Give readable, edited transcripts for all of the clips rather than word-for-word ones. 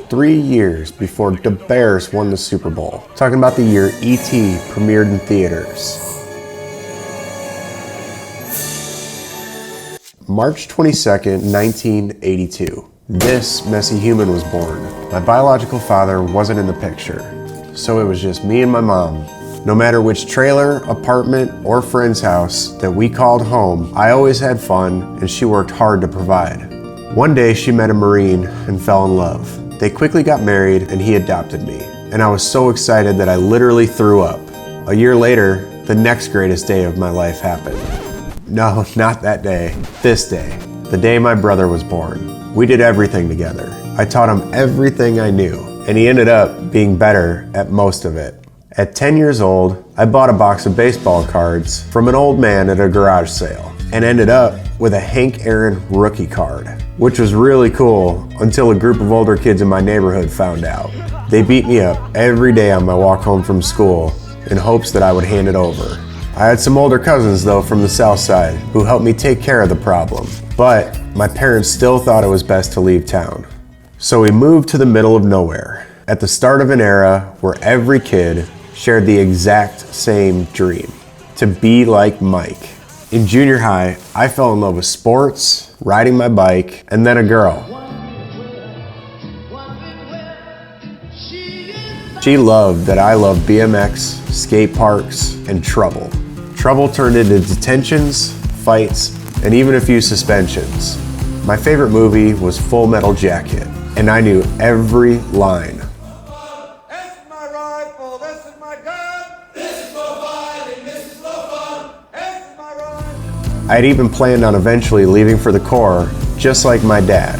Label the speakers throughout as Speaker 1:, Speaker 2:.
Speaker 1: 3 years before the Bears won the Super Bowl. Talking about the year E.T. premiered in theaters. March 22nd, 1982. This messy human was born. My biological father wasn't in the picture, so it was just me and my mom. No matter which trailer, apartment, or friend's house that we called home, I always had fun and she worked hard to provide. One day she met a Marine and fell in love. They quickly got married and he adopted me. And I was so excited that I literally threw up. A year later, the next greatest day of my life happened. No, not that day. This day. The day my brother was born. We did everything together. I taught him everything I knew, and he ended up being better at most of it. At 10 years old, I bought a box of baseball cards from an old man at a garage sale and ended up with a Hank Aaron rookie card, which was really cool until a group of older kids in my neighborhood found out. They beat me up every day on my walk home from school in hopes that I would hand it over. I had some older cousins though from the south side who helped me take care of the problem, but my parents still thought it was best to leave town. So we moved to the middle of nowhere, at the start of an era where every kid shared the exact same dream, to be like Mike. In junior high, I fell in love with sports, riding my bike, and then a girl. She loved that I loved BMX, skate parks, and trouble. Trouble turned into detentions, fights, and even a few suspensions. My favorite movie was Full Metal Jacket, and I knew every line. I had even planned on eventually leaving for the Corps, just like my dad.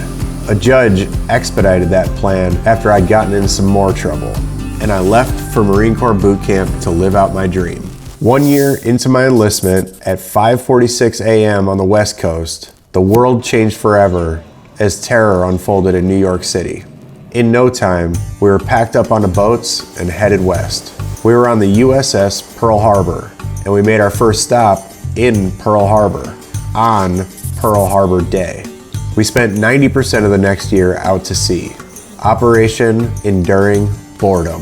Speaker 1: A judge expedited that plan after I'd gotten in some more trouble, and I left for Marine Corps boot camp to live out my dream. 1 year into my enlistment, at 5:46 a.m. on the West Coast, the world changed forever as terror unfolded in New York City. In no time, we were packed up onto boats and headed west. We were on the USS Pearl Harbor, and we made our first stop in Pearl Harbor on Pearl Harbor Day. We spent 90% of the next year out to sea. Operation Enduring Boredom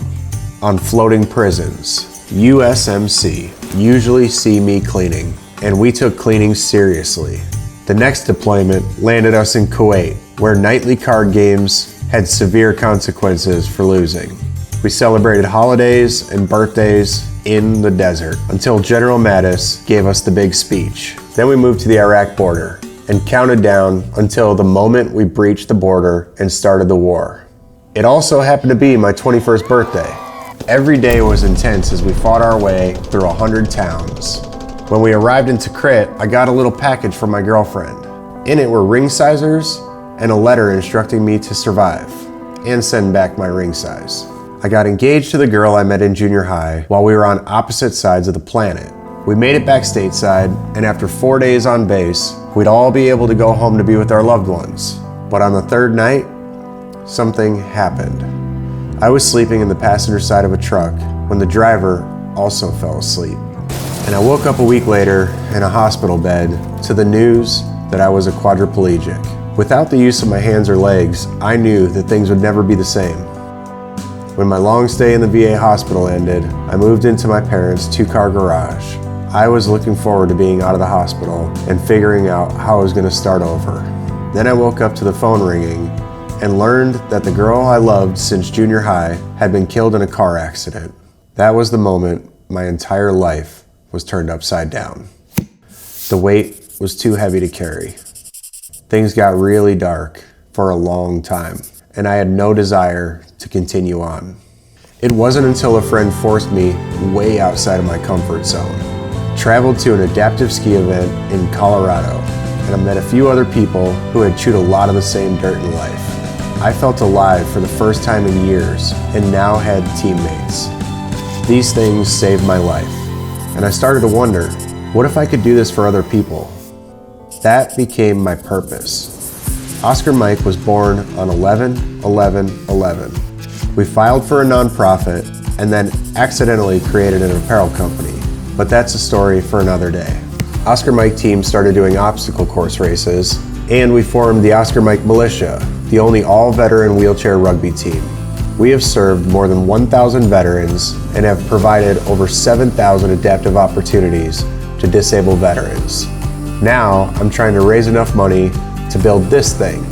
Speaker 1: on floating prisons. USMC, usually see me cleaning, and we took cleaning seriously. The next deployment landed us in Kuwait, where nightly card games had severe consequences for losing. We celebrated holidays and birthdays in the desert until General Mattis gave us the big speech. Then we moved to the Iraq border and counted down until the moment we breached the border and started the war. It also happened to be my 21st birthday. Every day was intense as we fought our way through 100 towns. When we arrived in Tikrit, I got a little package from my girlfriend. In it were ring sizers and a letter instructing me to survive and send back my ring size. I got engaged to the girl I met in junior high while we were on opposite sides of the planet. We made it back stateside, and after 4 days on base, we'd all be able to go home to be with our loved ones. But on the third night, something happened. I was sleeping in the passenger side of a truck when the driver also fell asleep. And I woke up a week later in a hospital bed to the news that I was a quadriplegic. Without the use of my hands or legs, I knew that things would never be the same. When my long stay in the VA hospital ended, I moved into my parents' 2-car garage. I was looking forward to being out of the hospital and figuring out how I was going to start over. Then I woke up to the phone ringing and learned that the girl I loved since junior high had been killed in a car accident. That was the moment my entire life was turned upside down. The weight was too heavy to carry. Things got really dark for a long time, and I had no desire to continue on. It wasn't until a friend forced me way outside of my comfort zone. Traveled to an adaptive ski event in Colorado, and I met a few other people who had chewed a lot of the same dirt in life. I felt alive for the first time in years and now had teammates. These things saved my life, and I started to wonder, what if I could do this for other people? That became my purpose. Oscar Mike was born on 11/11/11. We filed for a nonprofit and then accidentally created an apparel company, but that's a story for another day. Oscar Mike team started doing obstacle course races, And we formed the Oscar Mike Militia, the only all-veteran wheelchair rugby team. We have served more than 1,000 veterans and have provided over 7,000 adaptive opportunities to disabled veterans. Now, I'm trying to raise enough money to build this thing,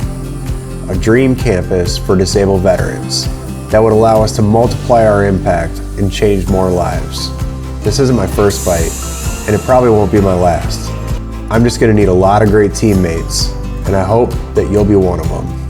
Speaker 1: a dream campus for disabled veterans that would allow us to multiply our impact and change more lives. This isn't my first fight, and it probably won't be my last. I'm just gonna need a lot of great teammates, and I hope that you'll be one of them.